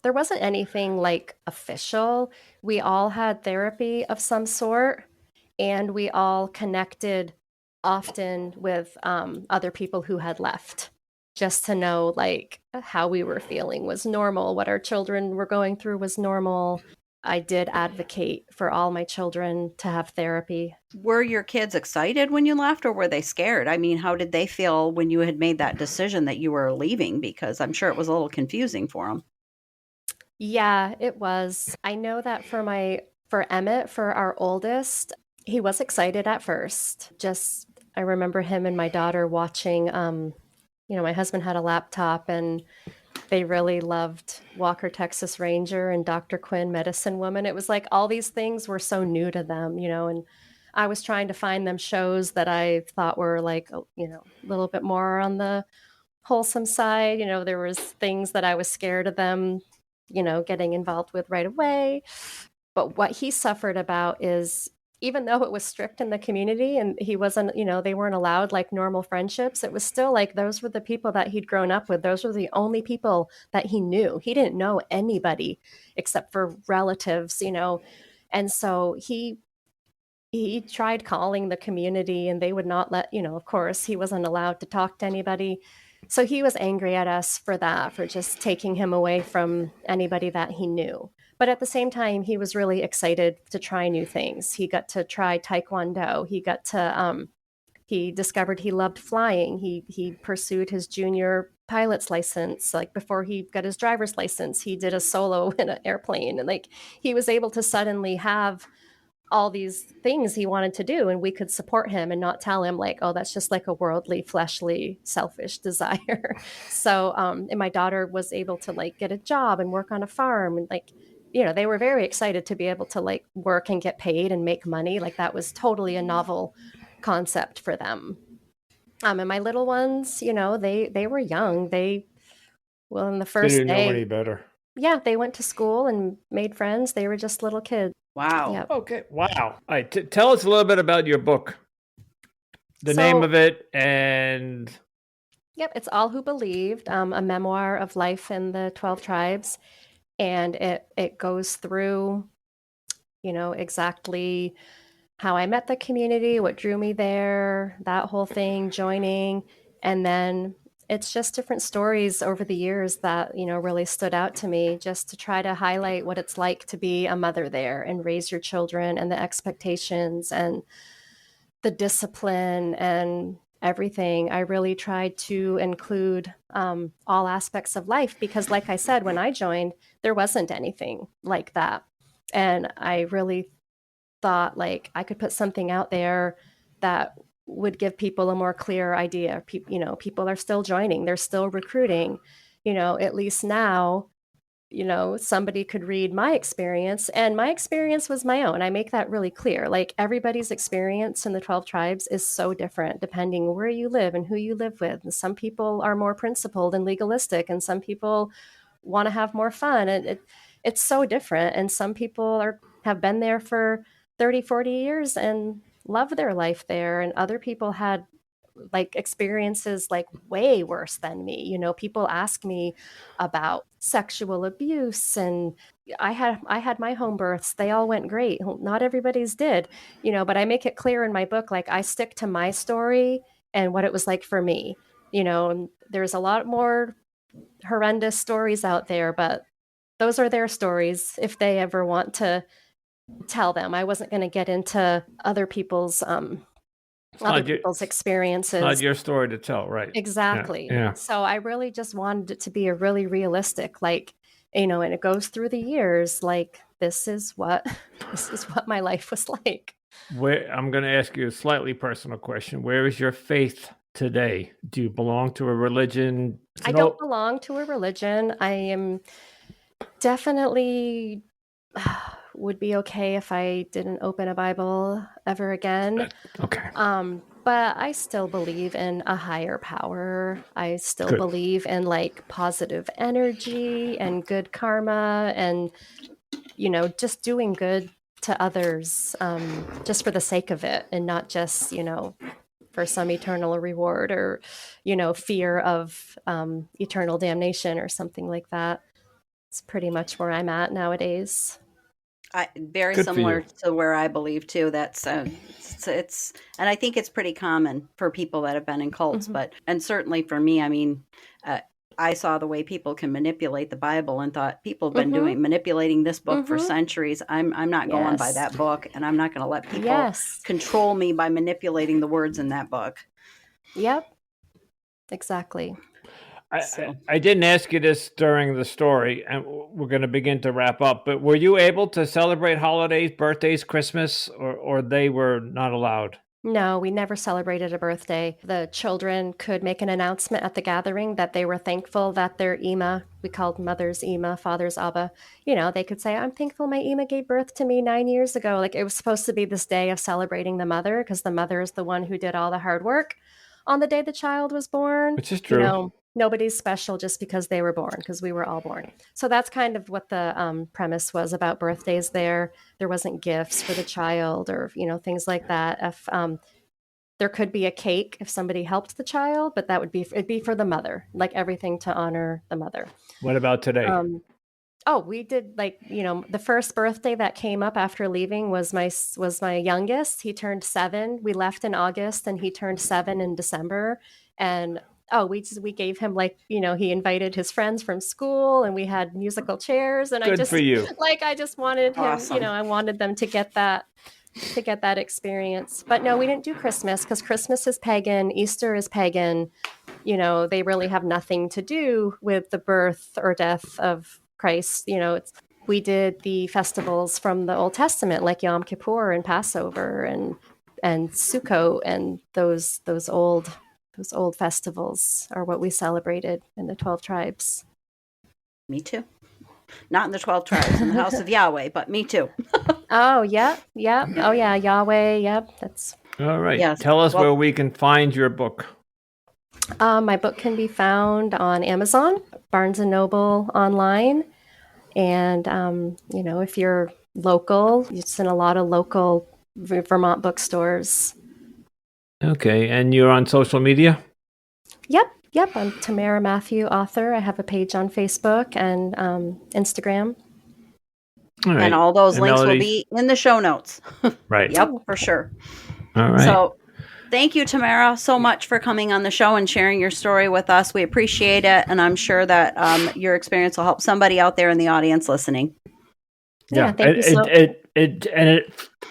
There wasn't anything like official. We all had therapy of some sort, and we all connected often with other people who had left, just to know like how we were feeling was normal, what our children were going through was normal. I did advocate for all my children to have therapy. Were your kids excited when you left, or were they scared? I mean, how did they feel when you had made that decision that you were leaving? Because I'm sure it was a little confusing for them. Yeah, it was. I know that for Emmett, for our oldest, he was excited at first. Just I remember him and my daughter watching my husband had a laptop and they really loved Walker Texas Ranger and Dr. Quinn Medicine Woman. It was like all these things were so new to them, and I was trying to find them shows that I thought were like, a little bit more on the wholesome side. There was things that I was scared of them, getting involved with right away. But what he suffered about is, even though it was strict in the community and he wasn't, they weren't allowed like normal friendships, it was still like those were the people that he'd grown up with. Those were the only people that he knew. He didn't know anybody except for relatives, And so he tried calling the community and they would not let, of course, he wasn't allowed to talk to anybody. So he was angry at us for that, for just taking him away from anybody that he knew. But at the same time, he was really excited to try new things. He got to try Taekwondo. He discovered he loved flying. He pursued his junior pilot's license. Like before he got his driver's license, he did a solo in an airplane. And like he was able to suddenly have all these things he wanted to do, and we could support him and not tell him like, oh, that's just like a worldly, fleshly, selfish desire. So and my daughter was able to like get a job and work on a farm, and like they were very excited to be able to like work and get paid and make money. Like that was totally a novel concept for them. And my little ones, they were young. In the first They didn't day, know any better. Yeah, they went to school and made friends. They were just little kids. Wow. Yep. Okay. Wow. All right. Tell us a little bit about your book, the name of it, and... Yep, it's All Who Believed, a memoir of life in the 12 tribes. And it goes through, exactly how I met the community, what drew me there, that whole thing, joining. And then it's just different stories over the years that, really stood out to me, just to try to highlight what it's like to be a mother there and raise your children and the expectations and the discipline and everything. I really tried to include all aspects of life because, like I said, when I joined, there wasn't anything like that. And I really thought like I could put something out there that would give people a more clear idea. People are still joining, they're still recruiting, at least now, somebody could read my experience, and my experience was my own. I make that really clear. Like everybody's experience in the 12 tribes is so different depending where you live and who you live with. And some people are more principled and legalistic, and some people want to have more fun. And it's so different. And some people have been there for 30, 40 years and love their life there. And other people had like experiences like way worse than me. People ask me about sexual abuse, and I had my home births. They all went great. Not everybody's did, but I make it clear in my book, like I stick to my story and what it was like for me. And there's a lot more horrendous stories out there, but those are their stories if they ever want to tell them. I wasn't going to get into other people's experiences. Not your story to tell, right? Exactly. Yeah. So I really just wanted it to be a really realistic, like, and it goes through the years, like this is what my life was like. I'm going to ask you a slightly personal question. Where is your faith today? Do you belong to a religion? I don't belong to a religion. I am Definitely would be okay if I didn't open a Bible ever again. Okay. But I still believe in a higher power. I still Good. believe in like positive energy and good karma and, just doing good to others just for the sake of it and not just, for some eternal reward or, fear of eternal damnation or something like that. It's pretty much where I'm at nowadays. Very Good for similar you. to where I believe too. That's it's and I think it's pretty common for people that have been in cults, Mhm. and certainly for me. I mean, uh, I saw the way people can manipulate the Bible and thought people have been Mhm. manipulating this book for Mhm. centuries. I'm not going by Yes. that book, and I'm not going to let people Yes. control me by manipulating the words in that book. Yep. Exactly. So I didn't ask you this during the story, and we're going to begin to wrap up, but were you able to celebrate holidays, birthdays, Christmas, or they were not allowed? No, we never celebrated a birthday. The children could make an announcement at the gathering that they were thankful that their Ima, we called mother's Ima, father's Abba, they could say, I'm thankful my Ima gave birth to me 9 years ago. Like it was supposed to be this day of celebrating the mother because the mother is the one who did all the hard work on the day the child was born. Which is true. Nobody's special just because they were born, because we were all born. So that's kind of what the premise was about birthdays there. There wasn't gifts for the child or, things like that. If there could be a cake if somebody helped the child, but it'd be for the mother, like everything to honor the mother. What about today? Oh, we did the first birthday that came up after leaving was my youngest. He turned 7. We left in August and he turned 7 in December. And we gave him he invited his friends from school and we had musical chairs and Good for you. I just wanted him, awesome. I wanted them to get that experience. But no, we didn't do Christmas because Christmas is pagan, Easter is pagan. They really have nothing to do with the birth or death of Christ. We did the festivals from the Old Testament, like Yom Kippur and Passover and Sukkot, and those old festivals are what we celebrated in the 12 tribes. Me too. Not in the 12 tribes in the house of Yahweh, but me too. Oh, yeah. Oh, yeah, Yahweh. Yep, that's. All right. Yes. Tell us Well, where we can find your book. My book can be found on Amazon, Barnes and Noble online, and if you're local, it's in a lot of local Vermont bookstores. Okay. And you're on social media? Yep. I'm Tamara Mathieu, author. I have a page on Facebook and Instagram. All right. and all those links will Melody? be in the show notes. Right. Yep, for sure. All right. So thank you, Tamara, so much for coming on the show and sharing your story with us. We appreciate it. And I'm sure that your experience will help somebody out there in the audience listening. Yeah, thank you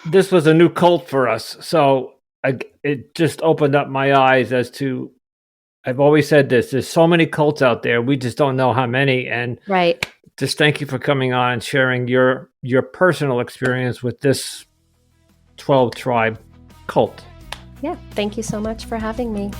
This was a new cult for us. So it just opened up my eyes as to, I've always said this, there's so many cults out there. We just don't know how many. And Right. just thank you for coming on and sharing your personal experience with this 12 tribe cult. Yeah, thank you so much for having me.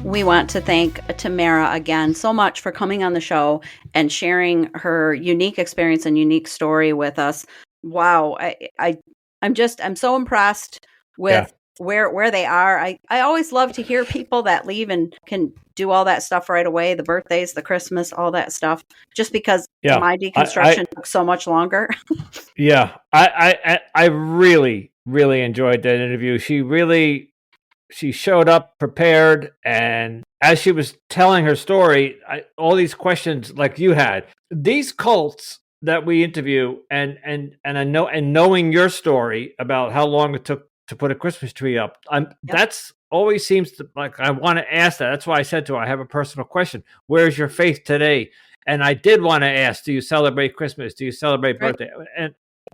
We want to thank Tamara again so much for coming on the show and sharing her unique experience and unique story with us. Wow, I'm so impressed with where they are. I always love to hear people that leave and can do all that stuff right away, the birthdays, the Christmas, all that stuff, just because my deconstruction took so much longer. Yeah, I really, really enjoyed that interview. She showed up prepared, and as she was telling her story, all these questions like you had, these cults that we interview, and knowing your story about how long it took to put a Christmas tree up, that's always seems to, like, I want to ask that. That's why I said to her, I have a personal question. Where's your faith today? And I did want to ask, do you celebrate Christmas? Do you celebrate birthday?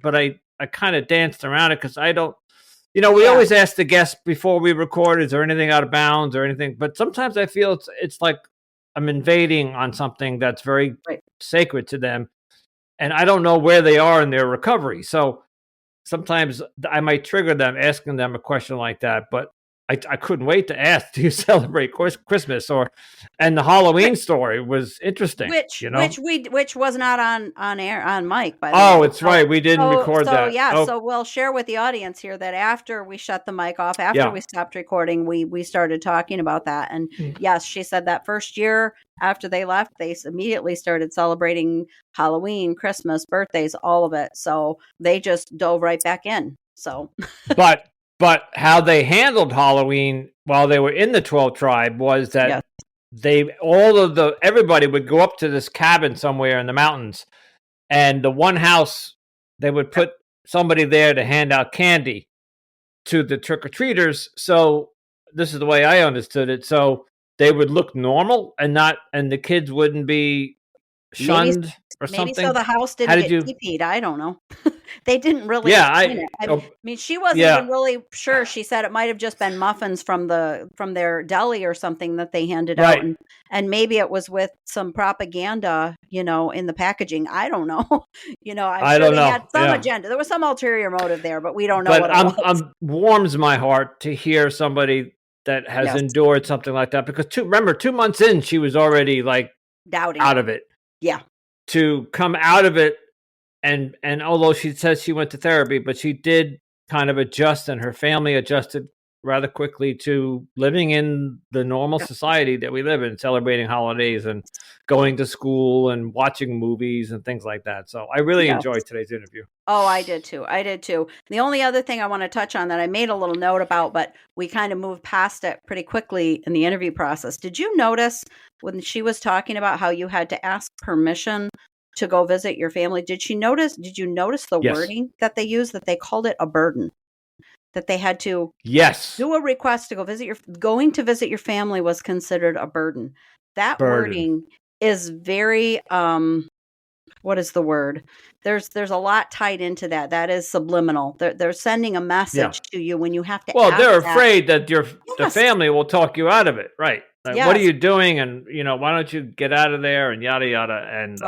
But I kind of danced around it because I don't. We always ask the guests before we record, is there anything out of bounds or anything? But sometimes I feel it's like I'm invading on something that's very sacred to them. And I don't know where they are in their recovery. So sometimes I might trigger them asking them a question like that. But I couldn't wait to ask, do you celebrate Christmas? And the Halloween story was interesting, which was not on air on mic, by the Oh, way. it's right. We didn't record that. Yeah, Oh. so we'll share with the audience here that after we shut the mic off, after we stopped recording, we started talking about that. And yes, she said that first year after they left, they immediately started celebrating Halloween, Christmas, birthdays, all of it. So they just dove right back in. So, but how they handled Halloween while they were in the 12 tribe was that everybody would go up to this cabin somewhere in the mountains, and the one house, they would put somebody there to hand out candy to the trick-or-treaters. So this is the way I understood it. So they would look normal and the kids wouldn't be shunned or something. Maybe so the house didn't get TP'd. I don't know. They didn't really. Yeah, I mean, she wasn't even really sure. She said it might have just been muffins from their deli or something that they handed out, and maybe it was with some propaganda, in the packaging. I don't know. I'm sure they had some agenda. There was some ulterior motive there, but we don't know what it was. Warms my heart to hear somebody that has endured something like that, because 2 months in, she was already like doubting out of it. Yeah. To come out of it, and although she says she went to therapy, but she did kind of adjust, and her family adjusted rather quickly to living in the normal society that we live in, celebrating holidays and going to school and watching movies and things like that. So I really enjoyed today's interview. Oh, I did too. The only other thing I want to touch on that I made a little note about, but we kind of moved past it pretty quickly in the interview process. Did you notice when she was talking about how you had to ask permission to go visit your family? Did you notice the wording that they used, that they called it a burden? That they had to do a request to go going to visit your family was considered a burden. That wording is very, what is the word? There's a lot tied into that. That is subliminal. They're sending a message to you when you have to. Well, they're afraid that the family will talk you out of it, right? Like, what are you doing? And why don't you get out of there? And yada yada. And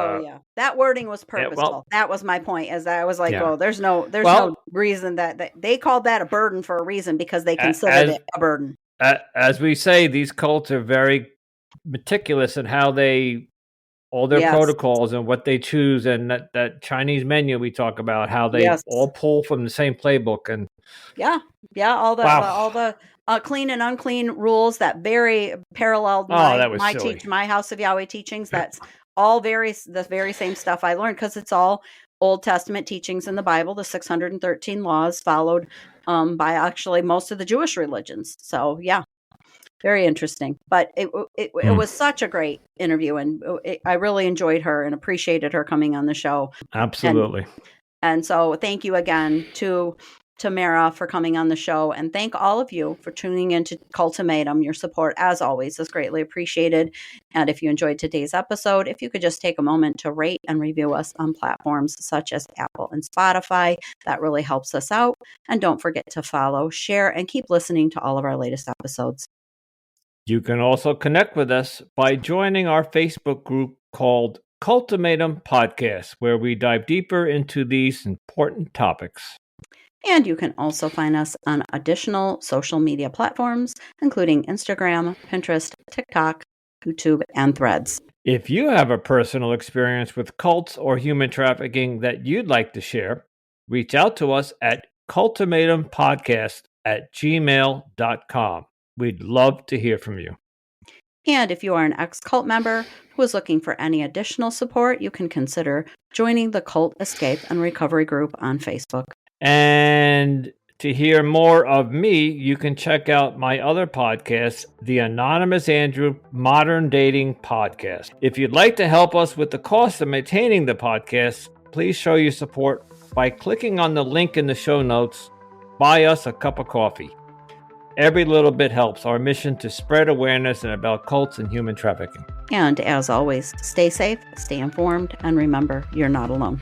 that wording was purposeful. That was my point. Is that I was like, there's no reason that they called that a burden for a reason, because they considered it a burden. As we say, these cults are very meticulous in how all their protocols and what they choose, and that Chinese menu we talk about, how they all pull from the same playbook. And all the clean and unclean rules that very paralleled my House of Yahweh teachings. That's all the very same stuff I learned, because it's all Old Testament teachings in the Bible, the 613 laws followed by actually most of the Jewish religions. So very interesting. But it was such a great interview, and I really enjoyed her and appreciated her coming on the show. Absolutely. And so thank you again to Tamara for coming on the show, and thank all of you for tuning into Cultimatum. Your support, as always, is greatly appreciated. And if you enjoyed today's episode, if you could just take a moment to rate and review us on platforms such as Apple and Spotify, that really helps us out. And don't forget to follow, share, and keep listening to all of our latest episodes. You can also connect with us by joining our Facebook group called Cultimatum Podcast, where we dive deeper into these important topics. And you can also find us on additional social media platforms, including Instagram, Pinterest, TikTok, YouTube, and Threads. If you have a personal experience with cults or human trafficking that you'd like to share, reach out to us at cultimatumpodcast@gmail.com. We'd love to hear from you. And if you are an ex-cult member who is looking for any additional support, you can consider joining the Cult Escape and Recovery group on Facebook. And to hear more of me, you can check out my other podcast, the Anonymous Andrew Modern Dating Podcast. If you'd like to help us with the cost of maintaining the podcast, please show your support by clicking on the link in the show notes. Buy us a cup of coffee. Every little bit helps our mission to spread awareness about cults and human trafficking. And as always, stay safe, stay informed, and remember, you're not alone.